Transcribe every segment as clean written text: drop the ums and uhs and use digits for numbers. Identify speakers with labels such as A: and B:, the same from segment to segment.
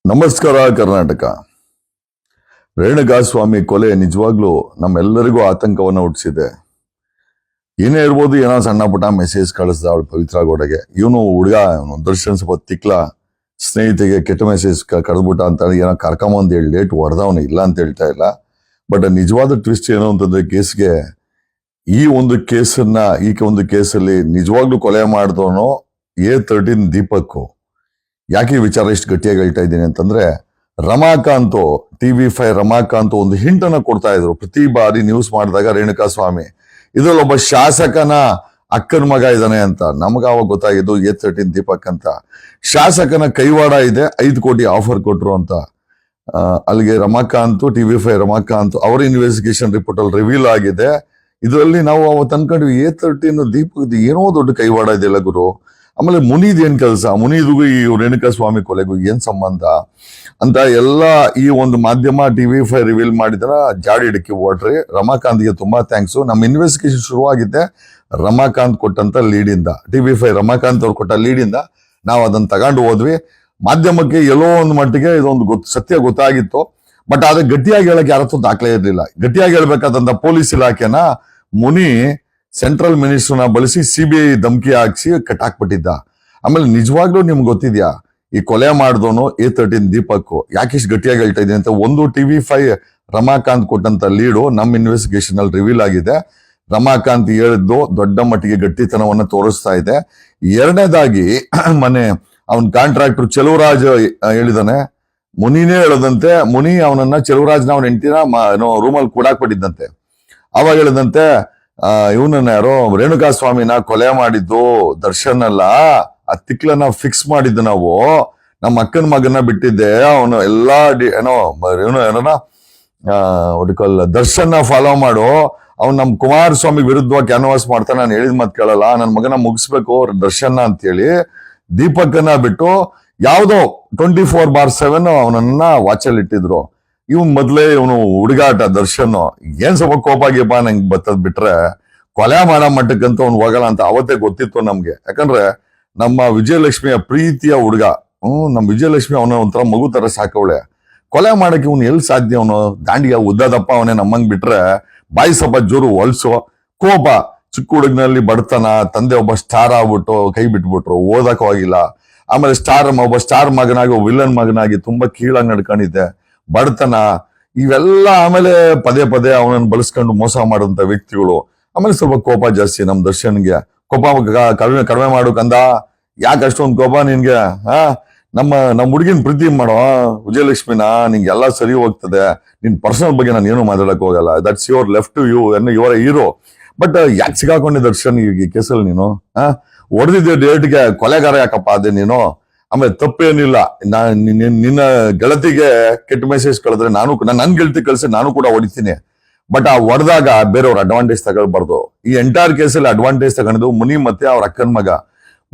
A: ನಮಸ್ಕಾರ ಕರ್ನಾಟಕ. ರೇಣುಕಾಸ್ವಾಮಿ ಕೊಲೆ ನಿಜವಾಗ್ಲೂ ನಮ್ಮೆಲ್ಲರಿಗೂ ಆತಂಕವನ್ನು ಹುಟ್ಟಿಸಿದೆ. ಏನೇ ಇರ್ಬೋದು, ಏನೋ ಸಣ್ಣ ಪುಟ್ಟ ಮೆಸೇಜ್ ಕಳಿಸ್ದ ಅವಳು ಪವಿತ್ರ ಗೌಡಗೆ. ಇವನು ಹುಡುಗ ದರ್ಶನ್ ಸ್ವಲ್ಪ ತಿಕ್ಲ ಸ್ನೇಹಿತಿಗೆ ಕೆಟ್ಟ ಮೆಸೇಜ್ ಕಳೆದ್ಬಿಟ್ಟ ಅಂತ ಏನೋ ಕರ್ಕೊಂಬಂದು ಹೇಳಿ ಲೇಟ್ ಹೊಡೆದವನು ಇಲ್ಲ ಅಂತ ಹೇಳ್ತಾ ಇಲ್ಲ. ಬಟ್ ನಿಜವಾದ ಟ್ವಿಸ್ಟ್ ಏನು ಅಂತಂದ್ರೆ ಕೇಸ್ಗೆ ಈ ಒಂದು ಕೇಸಲ್ಲಿ ನಿಜವಾಗ್ಲೂ ಕೊಲೆ ಮಾಡಿದವನು A13 ದೀಪಕ್. ಯಾಕೆ ಈ ವಿಚಾರ ಇಷ್ಟು ಗಟ್ಟಿಯಾಗಿ ಹೇಳ್ತಾ ಇದ್ದೀನಿ ಅಂತಂದ್ರೆ, ರಮಾಕಾಂತ್ TV5 ರಮಾಕಾಂತ್ ಒಂದು ಹಿಂಟ್ ಅನ್ನ ಕೊಡ್ತಾ ಇದ್ರು ಪ್ರತಿ ಬಾರಿ ನ್ಯೂಸ್ ಮಾಡಿದಾಗ. ರೇಣುಕಾಸ್ವಾಮಿ ಇದ್ರಲ್ಲಿ ಒಬ್ಬ ಶಾಸಕನ ಅಕ್ಕನ ಮಗ ಇದ್ದಾನೆ ಅಂತ. ನಮಗ ಅವಾಗ ಗೊತ್ತಾಗಿದ್ದು A13 ದೀಪಕ್ ಅಂತ. ಶಾಸಕನ ಕೈವಾಡ ಇದೆ, 5 ಕೋಟಿ ಆಫರ್ ಕೊಟ್ರು ಅಂತ. ಅಲ್ಲಿಗೆ ರಮಾಕಾಂತ್ TV5 ರಮಾಕಾಂತ್ ಅವರ ಇನ್ವೆಸ್ಟಿಗೇಷನ್ ರಿಪೋರ್ಟ್ ಅಲ್ಲಿ ರಿವೀಲ್ ಆಗಿದೆ. ಇದರಲ್ಲಿ ನಾವು ಅವತ್ತು ಅನ್ಕೊಂಡ್ವಿ A13 ದೀಪಕ್ ಏನೋ ದೊಡ್ಡ ಕೈವಾಡ ಇದೆಯಲ್ಲ ಗುರು. ಆಮೇಲೆ ಮುನಿದ್ ಏನ್ ಕೆಲಸ, ಮುನಿದಿಗೂ ಈ ರೇಣುಕಾಸ್ವಾಮಿ ಕೊಲೆಗೂ ಏನ್ ಸಂಬಂಧ ಅಂತ ಎಲ್ಲ ಈ ಒಂದು ಮಾಧ್ಯಮ TV5 ರಿವೀಲ್ ಮಾಡಿದ್ರ ಜಾಡಿ ಹಿಡಕಿ ಓಡ್ರಿ. ರಮಾಕಾಂತ್ಗೆ ತುಂಬಾ ಥ್ಯಾಂಕ್ಸ್. ನಮ್ಮ ಇನ್ವೆಸ್ಟಿಗೇಷನ್ ಶುರುವಾಗಿದ್ದೆ ರಮಾಕಾಂತ್ ಕೊಟ್ಟಂತ ಲೀಡಿಂದ, TV5 ರಮಾಕಾಂತ್ ಅವ್ರು ಕೊಟ್ಟ ಲೀಡಿಂದ ನಾವು ಅದನ್ನ ತಗೊಂಡು ಹೋದ್ವಿ. ಮಾಧ್ಯಮಕ್ಕೆ ಎಲ್ಲೋ ಒಂದು ಮಟ್ಟಿಗೆ ಇದೊಂದು ಸತ್ಯ ಗೊತ್ತಾಗಿತ್ತು. ಬಟ್ ಆದ್ರೆ ಗಟ್ಟಿಯಾಗಿ ಹೇಳಕ್ ಯಾರತ್ತೂ ದಾಖಲೆ ಇರಲಿಲ್ಲ. ಗಟ್ಟಿಯಾಗಿ ಹೇಳ್ಬೇಕಾದಂತ ಪೊಲೀಸ್ ಇಲಾಖೆನ ಮುನಿ ಸೆಂಟ್ರಲ್ ಮಿನಿಸ್ಟರ್ನ ಬಳಸಿ CBI ಧಮಕಿ ಹಾಕ್ಸಿ ಕಟ್ಟಾಕ್ಬಿಟ್ಟಿದ್ದ. ಆಮೇಲೆ ನಿಜವಾಗ್ಲೂ ನಿಮ್ಗೆ ಗೊತ್ತಿದ್ಯಾ ಈ ಕೊಲೆ ಮಾಡಿದವನು A13 ದೀಪಕ್. ಯಾಕಿಷ್ಟು ಗಟ್ಟಿಯಾಗಿ ಹೇಳ್ತಾ ಇದೀನಿ ಅಂತ, ಒಂದು TV5 ರಮಾಕಾಂತ್ ಕೊಟ್ಟಂತ ಲೀಡು ನಮ್ಮ ಇನ್ವೆಸ್ಟಿಗೇಷನ್ ಅಲ್ಲಿ ರಿವೀಲ್ ಆಗಿದೆ. ರಮಾಕಾಂತ್ ಹೇಳಿದ್ದು ದೊಡ್ಡ ಮಟ್ಟಿಗೆ ಗಟ್ಟಿತನವನ್ನ ತೋರಿಸ್ತಾ ಇದೆ. ಎರಡನೇದಾಗಿ ಮೊನ್ನೆ ಅವನ್ ಕಾಂಟ್ರಾಕ್ಟರ್ ಚೆಲುವರಾಜ್ ಹೇಳಿದಾನೆ, ಮುನಿನೇ ಹೇಳದಂತೆ, ಮುನಿ ಅವನನ್ನ ಚೆಲುವರಾಜ್ನ ಅವನ ಹೆಂಡತಿನ ರೂಮಲ್ಲಿ ಕೂಡಾಕ್ಬಿಟ್ಟಿದ್ದಂತೆ. ಅವಾಗ ಹೇಳಿದಂತೆ ಇವನನ್ನ ಯಾರೋ ರೇಣುಕಾಸ್ವಾಮಿನ ಕೊಲೆ ಮಾಡಿದ್ದು ದರ್ಶನ್ ಅಲ್ಲ, ಆ ತಿಕ್ಲನ್ನ ಫಿಕ್ಸ್ ಮಾಡಿದ್ದು ನಾವು, ನಮ್ಮ ಅಕ್ಕನ ಮಗನ ಬಿಟ್ಟಿದ್ದೆ, ಅವನು ಎಲ್ಲಾ ದರ್ಶನ್ ಫಾಲೋ ಮಾಡು, ಅವ್ನು ನಮ್ ಕುಮಾರಸ್ವಾಮಿ ವಿರುದ್ಧವಾಗಿ ಕ್ಯಾನ್ವಾಸ್ ಮಾಡ್ತಾನೆ, ನಾನು ಹೇಳಿದ ಮತ್ ಕೇಳಲ್ಲ, ನನ್ನ ಮಗನ ಮುಗಿಸ್ಬೇಕು ದರ್ಶನ್ ಅಂತೇಳಿ ದೀಪಕನ್ನ ಬಿಟ್ಟು ಯಾವ್ದೋ 24/7 ಅವನನ್ನ ವಾಚಲ್ಲಿ ಇಟ್ಟಿದ್ರು. ಇವನ್ ಮೊದ್ಲೇ ಇವನು ಹುಡುಗಾಟ ದರ್ಶನ್. ಏನ್ ಸ್ವಲ್ಪ ಕೋಪ ಗೀಪ ನಂಗೆ ಬತ್ತದ್ ಬಿಟ್ರೆ ಕೊಲೆ ಮಾಡೋ ಮಟ್ಟಕ್ಕಂತ ಅವ್ನು ಹೋಗಲ್ಲ ಅಂತ ಅವತ್ತೇ ಗೊತ್ತಿತ್ತು ನಮ್ಗೆ. ಯಾಕಂದ್ರೆ ನಮ್ಮ ವಿಜಯಲಕ್ಷ್ಮಿಯ ಪ್ರೀತಿಯ ಹುಡುಗ, ನಮ್ ವಿಜಯಲಕ್ಷ್ಮಿ ಅವನ ಒಂಥರ ಮಗು ತರ ಸಾಕವಳೆ. ಕೊಲೆ ಮಾಡಕ್ಕೆ ಇವ್ನು ಎಲ್ಲಿ ಸಾಧ್ಯ? ಅವನು ದಾಂಡಿಯ ಉದ್ದದಪ್ಪ ಅವನೇ ನಮ್ಮಂಗ್ ಬಿಟ್ರೆ ಬಾಯಿ ಸ್ವಲ್ಪ ಜೋರು ಹೊಲ್ಸು ಕೋಪ. ಚಿಕ್ಕ ಹುಡುಗನಲ್ಲಿ ಬಡತನ, ತಂದೆ ಒಬ್ಬ ಸ್ಟಾರ್ ಆಗ್ಬಿಟ್ಟು ಕೈ ಬಿಟ್ಬಿಟ್ರು, ಓದಕ್ ಹೋಗಿಲ್ಲ. ಆಮೇಲೆ ಒಬ್ಬ ಸ್ಟಾರ್ ಮಗನಾಗಿ ವಿಲನ್ ಮಗನಾಗಿ ತುಂಬಾ ಕೀಳಾಗಿ ನಡ್ಕೊಂಡಿದ್ದೆ, ಬಡತನ ಇವೆಲ್ಲ. ಆಮೇಲೆ ಪದೇ ಪದೇ ಅವನನ್ನು ಬಳಸ್ಕೊಂಡು ಮೋಸ ಮಾಡುವಂತ ವ್ಯಕ್ತಿಗಳು. ಆಮೇಲೆ ಸ್ವಲ್ಪ ಕೋಪ ಜಾಸ್ತಿ ನಮ್ ದರ್ಶನ್ಗೆ. ಕೋಪ ಕಡಿಮೆ ಮಾಡು ಕಂದ, ಯಾಕೆ ಅಷ್ಟೊಂದು ಕೋಪ ನಿನ್ಗೆ? ನಮ್ಮ ಹುಡುಗಿನ ಪ್ರೀತಿ ಮಾಡೋ ವಿಜಯಲಕ್ಷ್ಮಿನ, ನಿಂಗೆ ಎಲ್ಲ ಸರಿ ಹೋಗ್ತದೆ. ನಿನ್ ಪರ್ಸನಲ್ ಬಗ್ಗೆ ನಾನು ಏನು ಮಾತಾಡಕ್ ಹೋಗಲ್ಲ. That's your left to you, your hero. But ಯಾಕೆ ಸಿಗಾಕೊಂಡೆ ದರ್ಶನ್ ಈ ಕೇಸಲ್ಲಿ ನೀನು? ಹೊಡೆದಿದ್ದೆ ಡೇಟ್ಗೆ ಕೊಲೆಗಾರ ಯಾಕಪ್ಪ ಅದೇ ನೀನು? ಆಮೇಲೆ ತಪ್ಪೇನಿಲ್ಲ, ನಿನ್ನ ಗೆಳತಿಗೆ ಕೆಟ್ಟ ಮೆಸೇಜ್ ಕಳೆದ್ರೆ ನನ್ ಗೆಳತಿ ಕಳ್ಸಿ ನಾನು ಕೂಡ ಹೊಡಿತೀನಿ. ಬಟ್ ಆ ಹೊಡೆದಾಗ ಬೇರೆಯವ್ರ ಅಡ್ವಾಂಟೇಜ್ ತಗೊಳ್ಬಾರ್ದು. ಈ ಎಂಟೈರ್ ಕೇಸಲ್ಲಿ ಅಡ್ವಾಂಟೇಜ್ ತಗೊಂಡು ಮುನಿ ಮತ್ತೆ ಅವ್ರ ಅಕ್ಕನ ಮಗ.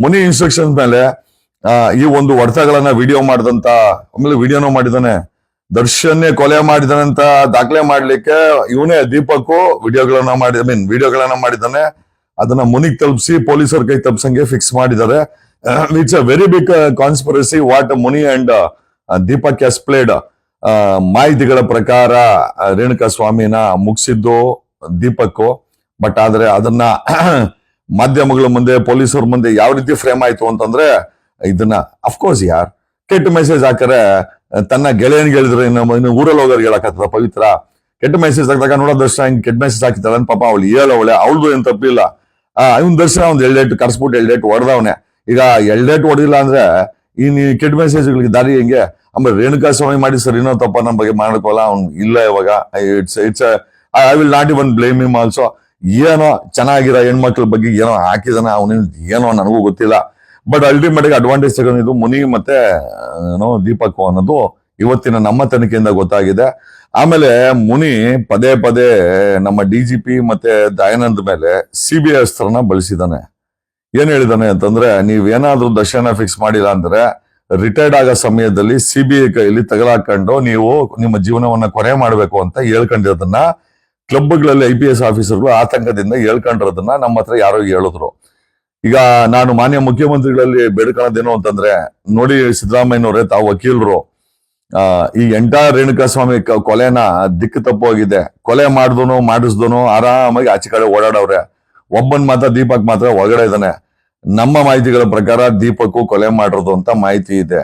A: ಮುನಿ ಇನ್ಸ್ಟ್ರಕ್ಷನ್ಸ್ ಮೇಲೆ ಈ ಒಂದು ಹೊಡೆತಗಳನ್ನ ವಿಡಿಯೋ ಮಾಡಿದಂತ, ಆಮೇಲೆ ವಿಡಿಯೋನೂ ಮಾಡಿದಾನೆ. ದರ್ಶನ್ನೇ ಕೊಲೆ ಮಾಡಿದಾನಂತ ದಾಖಲೆ ಮಾಡ್ಲಿಕ್ಕೆ ಇವನೇ ದೀಪಕ್ ವಿಡಿಯೋಗಳನ್ನ ಮಾಡಿದಾನೆ. ಅದನ್ನ ಮುನಿಗ್ ತಲುಪಿಸಿ ಪೊಲೀಸರ ಕೈ ತಪ್ಸಂಗೆ ಫಿಕ್ಸ್ ಮಾಡಿದ್ದಾರೆ. It's a very big conspiracy what Muni and Deepak has played. ಮಾಹಿತಿಗಳ ಪ್ರಕಾರ ರೇಣುಕಾಸ್ವಾಮಿನ ಮುಗಿಸಿದ್ದು ದೀಪಕ್. ಬಟ್ ಆದ್ರೆ ಅದನ್ನ ಮಾಧ್ಯಮಗಳ ಮುಂದೆ, ಪೊಲೀಸರ ಮುಂದೆ ಯಾವ ರೀತಿ ಫ್ರೇಮ್ ಆಯ್ತು ಅಂತಂದ್ರೆ, ಇದನ್ನ ಅಫ್ಕೋರ್ಸ್ ಕೆಟ್ಟ ಮೆಸೇಜ್ ಹಾಕರೆ ತನ್ನ ಗೆಳೆಯನ್ಗೆ ಹೇಳಿದ್ರೆ ಇನ್ನು ಊರಲ್ಲಿ ಹೋಗೋರ್ಗೆ ಹೇಳಕತ್ತದ ಪವಿತ್ರ. ಕೆಟ್ಟ ಮೆಸೇಜ್ ಹಾಕಿದಾಗ ನೋಡೋ ದರ್ಶನ ಕೆಟ್ಟ ಮೆಸೇಜ್ ಹಾಕಿದ್ದಾಳೆ ಪಾಪ ಅವಳು ಹೇಳವಳೆ, ಅವಳದು ಏನ್ ತಪ್ಪಿಲ್ಲ. ಇವನ್ ದರ್ಶನ ಒಂದ್ 2 ಡೇಟ್ ಕರ್ಸ್ಬಿಟ್ಟು 2 ಡೇಟ್ ಹೊಡೆದವನೆ. ಈಗ 2 ಡೇಟ್ ಹೊಡಿಲ್ಲ ಅಂದ್ರೆ ಈ ಕೆಟ್ಟ ಮೆಸೇಜ್ಗಳಿಗೆ ದಾರಿ ಹೆಂಗೆ? ಆಮೇಲೆ ರೇಣುಕಾಸ್ವಾಮಿ ಮಾಡಿ ಸರ್ ಇನ್ನೋ ತಪ್ಪ ನಮ್ಮ ಬಗ್ಗೆ ಮಾಡ್ಕೋಲ್ಲ, ಅವ್ನು ಇಲ್ಲ ಇವಾಗ. It's I will not even blame him also. ಏನೋ ಚೆನ್ನಾಗಿರೋ ಹೆಣ್ಮಕ್ಳ ಬಗ್ಗೆ ಏನೋ ಹಾಕಿದಾನ ಅವನೇನು, ಏನೋ ನನಗೂ ಗೊತ್ತಿಲ್ಲ. ಬಟ್ ಅಲ್ಟಿಮೇಟ್ ಅಡ್ವಾಂಟೇಜ್ ತಗೊಂಡಿದ್ದು ಮುನಿ ಮತ್ತೆ ದೀಪಕ್ ಅನ್ನೋದು ಇವತ್ತಿನ ನಮ್ಮ ತನಿಖೆಯಿಂದ ಗೊತ್ತಾಗಿದೆ. ಆಮೇಲೆ ಮುನಿ ಪದೇ ಪದೇ ನಮ್ಮ DGP ಮತ್ತೆ ದಯಾನಂದ್ ಮೇಲೆ CBI ಅಸ್ತ್ರನ ಬಳಸಿದಾನೆ. ಏನ್ ಹೇಳಿದಾನೆ ಅಂತಂದ್ರೆ, ನೀವೇನಾದ್ರೂ ದರ್ಶನ ಫಿಕ್ಸ್ ಮಾಡಿಲ್ಲ ಅಂದ್ರೆ ರಿಟೈರ್ಡ್ ಆಗೋ ಸಮಯದಲ್ಲಿ CBI ಕೈಯಲ್ಲಿ ತಗಲಾಕೊಂಡು ನೀವು ನಿಮ್ಮ ಜೀವನವನ್ನ ಕೊನೆ ಮಾಡ್ಬೇಕು ಅಂತ ಹೇಳ್ಕೊಂಡಿರೋದನ್ನ ಕ್ಲಬ್ಗಳಲ್ಲಿ IPS ಆಫೀಸರ್ಗಳು ಆತಂಕದಿಂದ ಹೇಳ್ಕೊಂಡಿರೋದನ್ನ ನಮ್ಮ ಹತ್ರ ಯಾರೋ ಹೇಳಿದ್ರು. ಈಗ ನಾನು ಮಾನ್ಯ ಮುಖ್ಯಮಂತ್ರಿಗಳಲ್ಲಿ ಬೇಡ್ಕೊಳ್ಳೋದೇನು ಅಂತಂದ್ರೆ, ನೋಡಿ ಸಿದ್ದರಾಮಯ್ಯನವರೇ, ತಾವು ವಕೀಲರು, ಈ ಎಂಟೈರ್ ರೇಣುಕಾಸ್ವಾಮಿ ಕೊಲೆನ ದಿಕ್ಕು ತಪ್ಪೋಗಿದೆ. ಕೊಲೆ ಮಾಡಿದನು ಮಾಡಿಸ್ದನು ಆರಾಮಾಗಿ ಆಚೆ ಕಡೆ ಓಡಾಡವ್ರೆ. ಒಬ್ಬನ್ ಮಾತ್ರ ದೀಪಕ್ ಮಾತ್ರ ಒಳಗಡೆ ಇದ್ದಾನೆ. ನಮ್ಮ ಮಾಹಿತಿಗಳ ಪ್ರಕಾರ ದೀಪಕ್ ಕೊಲೆ ಮಾಡಿರೋದು ಅಂತ ಮಾಹಿತಿ ಇದೆ.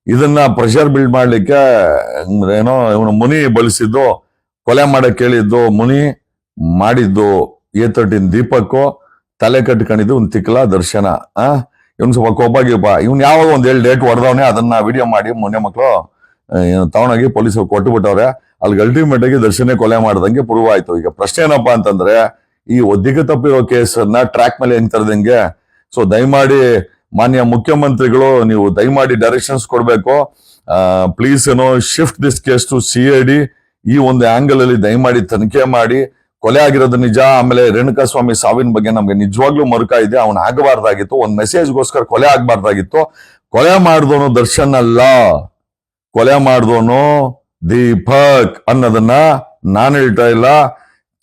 A: ಇದನ್ನ ಪ್ರೆಷರ್ ಬಿಲ್ಡ್ ಮಾಡ್ಲಿಕ್ಕೆ ಏನೋ ಇವನು ಮುನಿ ಬಳಸಿದ್ದು, ಕೊಲೆ ಮಾಡಕ್ ಕೇಳಿದ್ದು ಮುನಿ, ಮಾಡಿದ್ದು A13 ದೀಪಕ್, ತಲೆ ಕಟ್ಕೊಂಡಿದ್ದು ಒಂದು ತಿಕ್ಕಲ ದರ್ಶನ. ಇವ್ನು ಸ್ವಲ್ಪ ಕೋಪ ಗೀಪ, ಇವ್ನು ಯಾವಾಗ ಒಂದ್ 7 ಡೇಟ್ ಹೊಡೆದವನೇ, ಅದನ್ನ ವಿಡಿಯೋ ಮಾಡಿ ಮೊನ್ನೆ ಮಕ್ಕಳು ತಗೊಂಡೋಗಿ ಪೊಲೀಸರು ಕೊಟ್ಟು ಬಿಟ್ಟವ್ರೆ. ಅಲ್ಲಿ ಅಲ್ಟಿಮೇಟ್ ಆಗಿ ದರ್ಶನ ಕೊಲೆ ಮಾಡ್ದಂಗೆ ಪ್ರೂವ್ ಆಯ್ತು. ಈಗ ಪ್ರಶ್ನೆ ಏನಪ್ಪಾ ಅಂತಂದ್ರೆ, ಈ ಒದ್ದಿಗೆ ತಪ್ಪಿರೋ ಕೇಸನ್ನ ಟ್ರ್ಯಾಕ್ ಮೇಲೆ ಹೆಂಗ್ ತರದಂಗೆ. ಸೊ ದಯಮಾಡಿ ಮಾನ್ಯ ಮುಖ್ಯಮಂತ್ರಿಗಳು, ನೀವು ದಯಮಾಡಿ ಡೈರೆಕ್ಷನ್ಸ್ ಕೊಡ್ಬೇಕು. Please shift this case to CID. ಈ ಒಂದು ಆಂಗಲ್ ಅಲ್ಲಿ ದಯಮಾಡಿ ತನಿಖೆ ಮಾಡಿ. ಕೊಲೆ ಆಗಿರೋದು ನಿಜ. ಆಮೇಲೆ ರೇಣುಕಾಸ್ವಾಮಿ ಸಾವಿನ ಬಗ್ಗೆ ನಮ್ಗೆ ನಿಜವಾಗ್ಲೂ ಮರುಕ ಇದೆ. ಅವನು ಆಗಬಾರ್ದಾಗಿತ್ತು, ಒಂದ್ ಮೆಸೇಜ್ಗೋಸ್ಕರ ಕೊಲೆ ಆಗ್ಬಾರ್ದಾಗಿತ್ತು. ಕೊಲೆ ಮಾಡಿದವನು ದರ್ಶನ್ ಅಲ್ಲ, ಕೊಲೆ ಮಾಡಿದವನು ದೀಪಕ್ ಅನ್ನೋದನ್ನ ನಾನು ಹೇಳ್ತಾ ಇಲ್ಲ.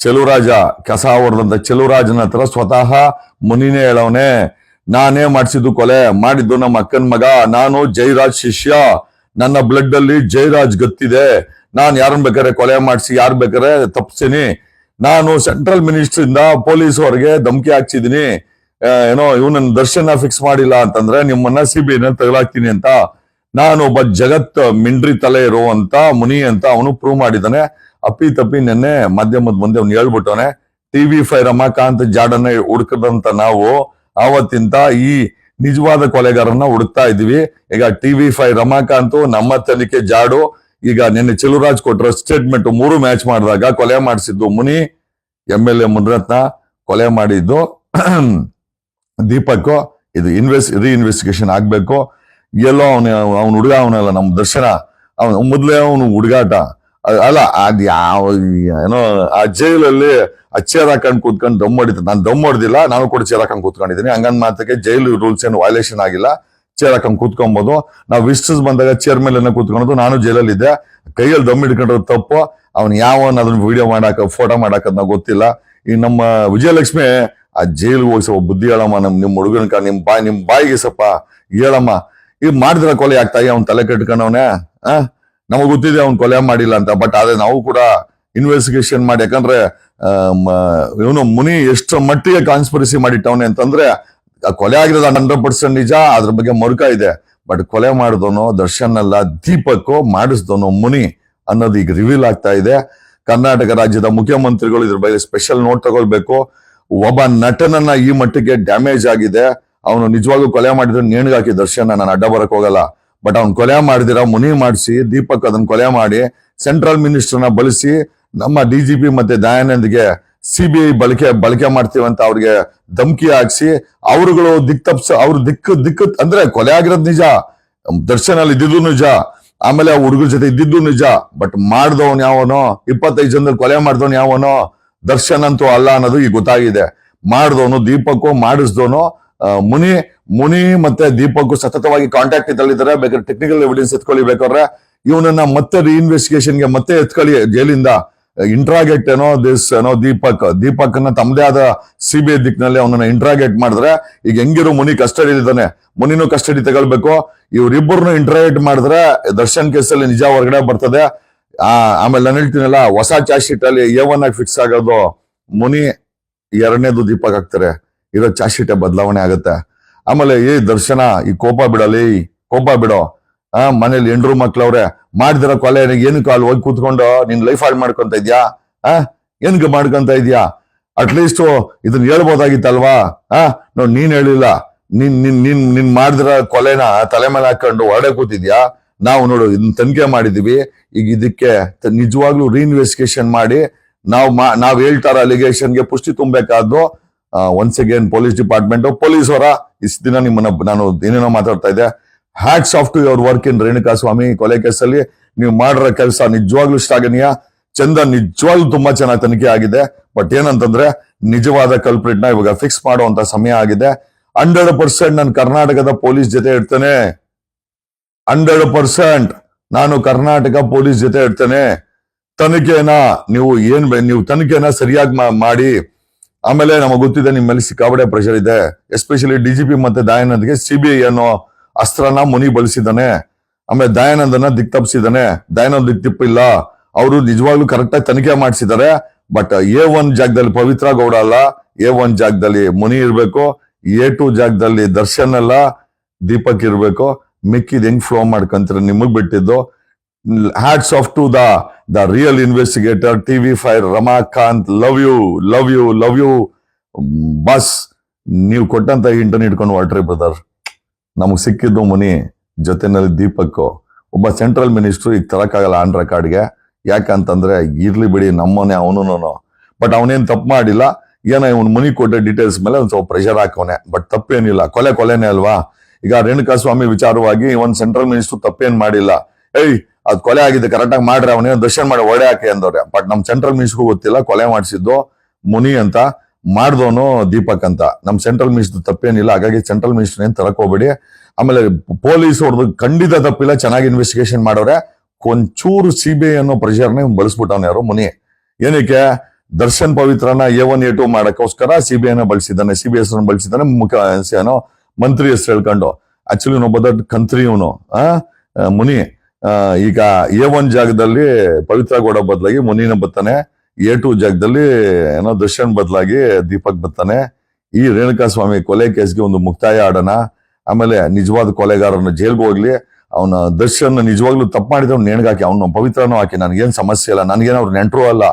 A: ಚೆಲುವರಾಜ, ಕಸ ಹೊಡೆದಂತ ಚೆಲುವರಾಜನ ಹತ್ರ ಸ್ವತಃ ಮುನಿನೇ ಹೇಳವನೆ, ನಾನೇ ಮಾಡಿಸಿದ್ದು ಕೊಲೆ ಮಾಡಿದ್ದು ನಮ್ಮ ಅಕ್ಕನ ಮಗ, ನಾನು ಜೈರಾಜ್ ಶಿಷ್ಯ, ನನ್ನ ಬ್ಲಡ್ ಅಲ್ಲಿ ಜೈರಾಜ್ ಗೊತ್ತಿದೆ, ನಾನ್ ಯಾರನ್ನ ಬೇಕಾರೆ ಕೊಲೆ ಮಾಡಿಸಿ ಯಾರು ಬೇಕಾರೆ ತಪ್ಪಿಸ್ತೀನಿ, ನಾನು ಸೆಂಟ್ರಲ್ ಮಿನಿಸ್ಟರ್ ಇಂದ ಪೊಲೀಸ್ ಅವರಿಗೆ ಧಮಕಿ ಹಾಕ್ಸಿದೀನಿ, ಇವನನ್ನ ದರ್ಶನ ಫಿಕ್ಸ್ ಮಾಡಿಲ್ಲ ಅಂತಂದ್ರೆ ನಿಮ್ಮನ್ನ CBI ನಲ್ಲಿ ತಗಲಾಕ್ತೀನಿ ಅಂತ. ನಾನು ಒಬ್ಬ ಜಗತ್ ಮಿಂಡ್ರಿ ತಲೆ ಇರುವಂತ ಮುನಿ ಅಂತ ಅವನು ಪ್ರೂವ್ ಮಾಡಿದ್ದಾನೆ. ಅಪ್ಪಿ ತಪ್ಪಿ ನೆನ್ನೆ ಮಾಧ್ಯಮದ ಮುಂದೆ ಅವ್ನು ಹೇಳ್ಬಿಟ್ಟವನೆ. TV5 ರಮಾಕಾಂತ್ ಜಾಡನ್ನ ಹುಡುಕದಂತ ನಾವು ಆವತ್ತಿಂತ ಈ ನಿಜವಾದ ಕೊಲೆಗಾರನ್ನ ಹುಡುಕ್ತಾ ಇದೀವಿ. ಈಗ TV5 ರಮಾಕಾಂತ್ ನಮ್ಮ ತನಿಖೆ ಜಾಡು. ಈಗ ನಿನ್ನೆ ಚೆಲುವರಾಜ್ ಕೊಟ್ಟರು ಸ್ಟೇಟ್ಮೆಂಟ್, 3 ಮ್ಯಾಚ್ ಮಾಡಿದಾಗ ಕೊಲೆ ಮಾಡಿಸಿದ್ದು ಮುನಿ, MLA ಮುನಿರತ್ನ, ಕೊಲೆ ಮಾಡಿದ್ದು ದೀಪಕ್. ಇದು ರೀಇನ್ವೆಸ್ಟಿಗೇಷನ್ ಆಗ್ಬೇಕು. ಎಲ್ಲೋ ಅವನು ಹುಡುಗ ಅವನಲ್ಲ ನಮ್ಮ ದರ್ಶನ, ಅವನು ಮೊದ್ಲೇ ಅವನು ಹುಡುಗಾಟ ಅಲ್ಲ. ಅದ್ ಯಾವ ಆ ಜೈಲಲ್ಲಿ ಆ ಚೇರ್ ಹಾಕೊಂಡು ಕೂತ್ಕೊಂಡು ದಮ್ ಹೊಡಿತ. ನಾನು ದಮ್ ಹೊಡೆದಿಲ್ಲ, ನಾನು ಕೂಡ ಚೇರ್ ಹಾಕೊಂಡು ಕೂತ್ಕೊಂಡಿದ್ದೀನಿ. ಹಂಗಂದ್ ಮಾತಕ್ಕೆ ಜೈಲು ರೂಲ್ಸ್ ಏನು ವೈಲೇಷನ್ ಆಗಿಲ್ಲ, ಚೇರ್ ಹಾಕೊಂಡು ಕೂತ್ಕೊಬಹುದು. ನಾವು ವಿಸಿಟರ್ಸ್ ಬಂದಾಗ ಚೇರ್ ಮೇಲೆ ಕೂತ್ಕೊಳ್ಳೋದು. ನಾನು ಜೈಲಲ್ಲಿ ಇದ್ದೆ, ಕೈಯಲ್ಲಿ ದಮ್ ಹಿಡ್ಕೊಂಡಿರೋದು ತಪ್ಪು. ಅವ್ನು ಯಾವನ್ ಅದನ್ನ ವಿಡಿಯೋ ಮಾಡಾಕ ಫೋಟೋ ಮಾಡಾಕ ನಾವು ಗೊತ್ತಿಲ್ಲ. ಈ ನಮ್ಮ ವಿಜಯಲಕ್ಷ್ಮಿ ಆ ಜೈಲ್ಗೆ ಹೋಗಿ ಸ್ವಲ್ಪ ಬುದ್ಧಿ ಹೇಳಮ್ಮ, ನಿಮ್ ಹುಡುಗನ ನಿಮ್ ಬಾಯಿಗೆ ಸ್ವಲ್ಪ ಹೇಳಮ್ಮ. ಈಗ ಮಾಡಿದ್ರ ಕೊಲೆ ಆಗ್ತಾಯಿ, ಅವ್ನ್ ತಲೆ ಕಟ್ಕೊಂಡವನೇ. ನಮಗ್ ಗೊತ್ತಿದೆ ಅವ್ನ್ ಕೊಲೆ ಮಾಡಿಲ್ಲ ಅಂತ. ಬಟ್ ಆದ್ರೆ ನಾವು ಕೂಡ ಇನ್ವೆಸ್ಟಿಗೇಷನ್ ಮಾಡಿ, ಯಾಕಂದ್ರೆ ಇವನು ಮುನಿ ಎಷ್ಟು ಮಟ್ಟಿಗೆ ಕಾನ್ಸ್ಪಿರಸಿ ಮಾಡಿಟ್ಟವನೆ ಅಂತಂದ್ರೆ, ಕೊಲೆ ಆಗಿರೋದು 100% ನಿಜ, ಅದ್ರ ಬಗ್ಗೆ ಮರುಕ ಇದೆ. ಬಟ್ ಕೊಲೆ ಮಾಡಿದವನು ದರ್ಶನ್ ಅಲ್ಲ, ದೀಪಕ್, ಮಾಡಿಸಿದವನು ಮುನಿ ಅನ್ನೋದು ಈಗ ರಿವೀಲ್ ಆಗ್ತಾ ಇದೆ. ಕರ್ನಾಟಕ ರಾಜ್ಯದ ಮುಖ್ಯಮಂತ್ರಿಗಳು ಇದ್ರ ಬಗ್ಗೆ ಸ್ಪೆಷಲ್ ನೋಟ್ ತಗೊಳ್ಬೇಕು. ಒಬ್ಬ ನಟನನ್ನ ಈ ಮಟ್ಟಿಗೆ ಡ್ಯಾಮೇಜ್ ಆಗಿದೆ. ಅವನು ನಿಜವಾಗ್ಲೂ ಕೊಲೆ ಮಾಡಿದ್ರೆ ನೇಣಿಗಾಕಿ ದರ್ಶನ್, ನಾನು ಅಡ್ಡ ಬರಕ್ ಹೋಗಲ್ಲ. ಬಟ್ ಅವ್ನು ಕೊಲೆ ಮಾಡಿದಿರ ಮುನಿ ಮಾಡಿಸಿ, ದೀಪಕ್ ಅದನ್ನ ಕೊಲೆ ಮಾಡಿ ಸೆಂಟ್ರಲ್ ಮಿನಿಸ್ಟರ್ನ ಬಳಸಿ ನಮ್ಮ DGP ಮತ್ತೆ ದಯಾನಂದ್ಗೆ CBI ಬಳಕೆ ಮಾಡ್ತೀವಂತ ಅವ್ರಿಗೆ ಧಮಕಿ ಹಾಕ್ಸಿ, ಅವರುಗಳು ಅವ್ರ ದಿಕ್ಕು ಅಂದ್ರೆ ಕೊಲೆ ಆಗಿರೋದು ನಿಜ, ದರ್ಶನ್ ಅಲ್ಲಿ ಇದ್ದಿದ್ದು ನಿಜ, ಆಮೇಲೆ ಆ ಹುಡುಗರ ಜೊತೆ ಇದ್ದಿದ್ದು ನಿಜ. ಬಟ್ ಮಾಡ್ದವನ್ ಯಾವನೋ, 25 ಜನದಲ್ಲಿ ಕೊಲೆ ಮಾಡ್ದವನ್ ಯಾವನೋ, ದರ್ಶನ್ ಅಂತೂ ಅಲ್ಲ ಅನ್ನೋದು ಈಗ ಗೊತ್ತಾಗಿದೆ. ಮಾಡ್ದವನು ದೀಪಕ್, ಮಾಡಿಸ್ದವನು ಮುನಿ ಮತ್ತೆ ದೀಪಕ್ ಸತತವಾಗಿ ಕಾಂಟ್ಯಾಕ್ಟ್ ಇದ್ದಲ್ಲಿದ್ದಾರೆ. ಬೇಕಾದ್ರೆ ಟೆಕ್ನಿಕಲ್ ಎವಿಡೆನ್ಸ್ ಎತ್ಕೊಳ್ಳಿ, ಬೇಕಾದ್ರೆ ಇವನನ್ನ ಮತ್ತೆ ರೀಇನ್ವೆಸ್ಟಿಗೇಷನ್ಗೆ ಮತ್ತೆ ಎತ್ಕೊಳ್ಳಿ ಜೈಲಿಂದ. ಇಂಟ್ರಾಗೇಟ್ ದೀಪಕ್ ಅನ್ನ ತಮ್ಮದೇ ಆದ CBI ದಿಕ್ಕಿನಲ್ಲಿ ಅವನನ್ನ ಇಂಟ್ರಾಗೇಟ್ ಮಾಡಿದ್ರೆ, ಈಗ ಹೆಂಗಿರೋ ಮುನಿ ಕಸ್ಟಡಿ ಇದ್ದಾನೆ, ಮುನಿನೂ ಕಸ್ಟಡಿ ತಗೊಳ್ಬೇಕು. ಇವ್ರಿಬ್ಬರನ್ನು ಇಂಟ್ರಾಗೇಟ್ ಮಾಡಿದ್ರೆ ದರ್ಶನ್ ಕೇಸಲ್ಲಿ ನಿಜ ಹೊರಗಡೆ ಬರ್ತದೆ. ಆಮೇಲೆ ನಾನು ಹೇಳ್ತೀನಲ್ಲ, ಹೊಸ ಚಾರ್ಜ್ ಶೀಟ್ ಅಲ್ಲಿ A1 ಆಗಿ ಫಿಕ್ಸ್ ಆಗೋದು ಮುನಿ, 2ನೇದು ದೀಪಕ್ ಆಗ್ತಾರೆ. ಇರೋ ಚಾರ್ಜ್ ಶೀಟ್ ಬದಲಾವಣೆ ಆಗುತ್ತೆ. ಆಮೇಲೆ ದರ್ಶನ, ಈ ಕೋಪ ಬಿಡೋ. ಮನೇಲಿ 8 ಮಕ್ಳವ್ರೆ, ಮಾಡಿದಿರೋ ಕೊಲೆ ಏನಕ್ಕೆ ಅಲ್ಲಿ ಹೋಗಿ ಕೂತ್ಕೊಂಡು ನಿನ್ ಲೈಫ್ ಹಾಳು ಮಾಡ್ಕೊಂತ ಇದ್ಯಾ? ಏನಕ್ಕೆ ಮಾಡ್ಕೊಂತ ಇದ್ಯಾ? ಅಟ್ಲೀಸ್ಟ್ ಇದನ್ನ ಹೇಳ್ಬೋದಾಗಿತ್ತಲ್ವಾ? ನೋಡ್, ನೀನ್ ಹೇಳಿಲ್ಲ, ನಿನ್ ಮಾಡಿದಿರೋ ಕೊಲೆನ ತಲೆ ಮೇಲೆ ಹಾಕೊಂಡು ಹೊರಡೆ ಕೂತಿದ್ಯಾ. ನಾವು ನೋಡು ಇದನ್ನ ತನಿಖೆ ಮಾಡಿದೀವಿ. ಈಗ ಇದಕ್ಕೆ ನಿಜವಾಗ್ಲೂ ರೀಇನ್ವೆಸ್ಟಿಗೇಷನ್ ಮಾಡಿ ನಾವ್ ಹೇಳ್ತಾರ ಅಲಿಗೇಷನ್ಗೆ ಪುಷ್ಟಿ ತುಂಬಬೇಕಾದ್ದು once again police department, police ಅವರ ಇಷ್ಟು ದಿನ ನಾನು ಏನೇನೋ ಮಾತಾಡ್ತಾ ಇದ್ದೆ. Hats off to your work in Renukaswamy ಕೊಲೆ ಕೇಸಲ್ಲಿ. ನೀವು ಮಾಡಿರೋ ಕೆಲಸ ನಿಜವಾಗ್ಲೂ ಶ್ಲಾಘನೀಯ. ಚಂದ, ನಿಜವಾಗ್ಲೂ ತುಂಬಾ ಚೆನ್ನಾಗಿ ತನಿಖೆ ಆಗಿದೆ. ಬಟ್ ಏನಂತಂದ್ರೆ, ನಿಜವಾದ ಕಲ್ಪ್ರಿಟ್ ನ ಇವಾಗ ಫಿಕ್ಸ್ ಮಾಡುವಂತ ಸಮಯ ಆಗಿದೆ. 100% ನಾನು ಕರ್ನಾಟಕದ ಪೊಲೀಸ್ ಜೊತೆ ಇರ್ತೇನೆ. 100% ನಾನು ಕರ್ನಾಟಕ ಪೊಲೀಸ್ ಜೊತೆ ಇರ್ತೇನೆ. ತನಿಖೆನ ನೀವು ತನಿಖೆನ ಸರಿಯಾಗಿ ಮಾಡಿ. ಆಮೇಲೆ ನಮಗೆ ಗೊತ್ತಿದೆ ನಿಮ್ಮ ಮೇಲೆ ಸಿಕ್ಕಾಬಡೆ ಪ್ರೆಷರ್ ಇದೆ. ಎಸ್ಪೆಷಲಿ DGP ಮತ್ತೆ ದಯಾನಂದ್ಗೆ CBI ಅನ್ನೋ ಅಸ್ತ್ರನ ಮುನಿ ಬಳಸಿದ್ದಾನೆ. ಆಮೇಲೆ ದಯಾನಂದನ ದಿಕ್ ತಪ್ಪಿಸಿದಾನೆ. ದಯಾನಂದ್ ದಿಕ್ ತಿಪ್ಪಿಲ್ಲ. ಅವರು ನಿಜವಾಗ್ಲೂ ಕರೆಕ್ಟ್ ಆಗಿ ತನಿಖೆ ಮಾಡಿಸಿದ್ದಾರೆ. ಬಟ್ A1 ಜಾಗದಲ್ಲಿ ಪವಿತ್ರ ಗೌಡ ಅಲ್ಲ, A1 ಜಾಗದಲ್ಲಿ ಮುನಿ ಇರ್ಬೇಕು, A2 ಜಾಗದಲ್ಲಿ ದರ್ಶನ್ ಅಲ್ಲ ದೀಪಕ್ ಇರ್ಬೇಕು. ಮಿಕ್ಕಿದ್ ಹೆಂಗ್ ಫ್ಲೋ ಮಾಡ್ಕೊಂತೀರ ನಿಮಗ್ ಬಿಟ್ಟಿದ್ದು. Hats off to the real investigator TV5 Ramakant. Love you love you love you boss. ನೀವು ಕೊಟ್ಟಂತ ಇಂಟರ್ನ್ ಇಟ್ಕೊಂಡು ಹೊರಟ್ರಿ ಬ್ರದರ್. ನಮಗ್ ಸಿಕ್ಕಿದ್ದು ಮುನಿ, ಜೊತೆನಲ್ಲಿ ದೀಪಕ್. ಒಬ್ಬ ಸೆಂಟ್ರಲ್ ಮಿನಿಸ್ಟರ್ ಈಗ ತರಕ್ಕಾಗಲ್ಲ ಆನ್ ರೆಕಾರ್ಡ್ಗೆ. ಯಾಕಂತಂದ್ರೆ ಇರ್ಲಿ ಬಿಡಿ ನಮ್ಮನೆ ಅವನು. ಬಟ್ ಅವನೇನ್ ತಪ್ಪು ಮಾಡಿಲ್ಲ. ಏನೋ ಇವನ್ ಮುನಿ ಕೊಟ್ಟ ಡೀಟೇಲ್ಸ್ ಮೇಲೆ ಒಂದ್ ಸ್ವಲ್ಪ ಪ್ರೆಷರ್ ಹಾಕೋನೆ. ಬಟ್ ತಪ್ಪೇನಿಲ್ಲ, ಕೊಲೆನೇ ಅಲ್ವಾ. ಈಗ ರೇಣುಕಾಸ್ವಾಮಿ ವಿಚಾರವಾಗಿ ಒಂದ್ ಸೆಂಟ್ರಲ್ ಮಿನಿಸ್ಟರ್ ತಪ್ಪೇನ್ ಮಾಡಿಲ್ಲ. ಅದ್ ಕೊಲೆ ಆಗಿದೆ ಕರೆಕ್ಟ್ ಆಗಿ ಮಾಡ್ರೆ ಅವನೇನು ದರ್ಶನ್ ಮಾಡಿ ಒಡೆ ಹಾಕಿ ಅಂದವ್ರೆ. ಬಟ್ ನಮ್ ಸೆಂಟ್ರಲ್ ಮಿನಿಸ್ಟರ್ ಗೊತ್ತಿಲ್ಲ ಕೊಲೆ ಮಾಡಿಸಿದ್ದು ಮುನಿ ಅಂತ, ಮಾಡ್ದವನು ದೀಪಕ್ ಅಂತ. ನಮ್ ಸೆಂಟ್ರಲ್ ಮಿನಿಸ್ಟರ್ ತಪ್ಪೇನಿಲ್ಲ. ಹಾಗಾಗಿ ಸೆಂಟ್ರಲ್ ಮಿನಿಸ್ಟರ್ ಏನ್ ತರಕ್ ಹೋಗ್ಬೇಡಿ. ಆಮೇಲೆ ಪೊಲೀಸ್ ಹೊಡೆದು ಖಂಡಿತ ತಪ್ಪಿಲ್ಲ, ಚೆನ್ನಾಗಿ ಇನ್ವೆಸ್ಟಿಗೇಷನ್ ಮಾಡೋರೆ. ಒಂಚೂರು CBI ಅನ್ನೋ ಪ್ರೆಷರ್ನ ಬಳಸ್ಬಿಟ್ಟವನ ಯಾರು ಮುನಿ. ಏನಕ್ಕೆ ದರ್ಶನ್ ಪವಿತ್ರನ A1 A2 ಮಾಡಕ್ಕೋಸ್ಕರ CBIನ ಬಳಸಿದ್ದಾನೆ, CBS ಬಳಸಿದ್ದಾನೆ. ಏನೋ ಮಂತ್ರಿ ಹೆಸರು ಹೇಳ್ಕೊಂಡು. ಆಕ್ಚುಲಿ ಒಬ್ಬ ದೊಡ್ಡ ಕಂತ್ರಿ ಇವನು ಮುನಿ. ಈಗ A1 ಜಾಗದಲ್ಲಿ ಪವಿತ್ರ ಗೌಡ ಬದಲಾಗಿ ಮುನಿನ ಬರ್ತಾನೆ. A2 ಜಾಗದಲ್ಲಿ ಏನೋ ದರ್ಶನ್ ಬದಲಾಗಿ ದೀಪಕ್ ಬರ್ತಾನೆ. ಈ ರೇಣುಕಾಸ್ವಾಮಿ ಕೊಲೆ ಕೇಸ್ಗೆ ಒಂದು ಮುಕ್ತಾಯ ಆಡೋಣ. ಆಮೇಲೆ ನಿಜವಾದ ಕೊಲೆಗಾರನ ಜೈಲ್ಗೆ ಹೋಗ್ಲಿ. ಅವನ ದರ್ಶನ್ ನಿಜವಾಗ್ಲೂ ತಪ್ಪು ಮಾಡಿದ್ರೆ ಅವ್ನು ನೇಣ್ಗಾಕಿ, ಅವನು ಪವಿತ್ರನೂ ಹಾಕಿ, ನನಗೇನ್ ಸಮಸ್ಯೆ ಇಲ್ಲ. ನನಗೇನು ಅವ್ರು ನೆಂಟರು ಅಲ್ಲ.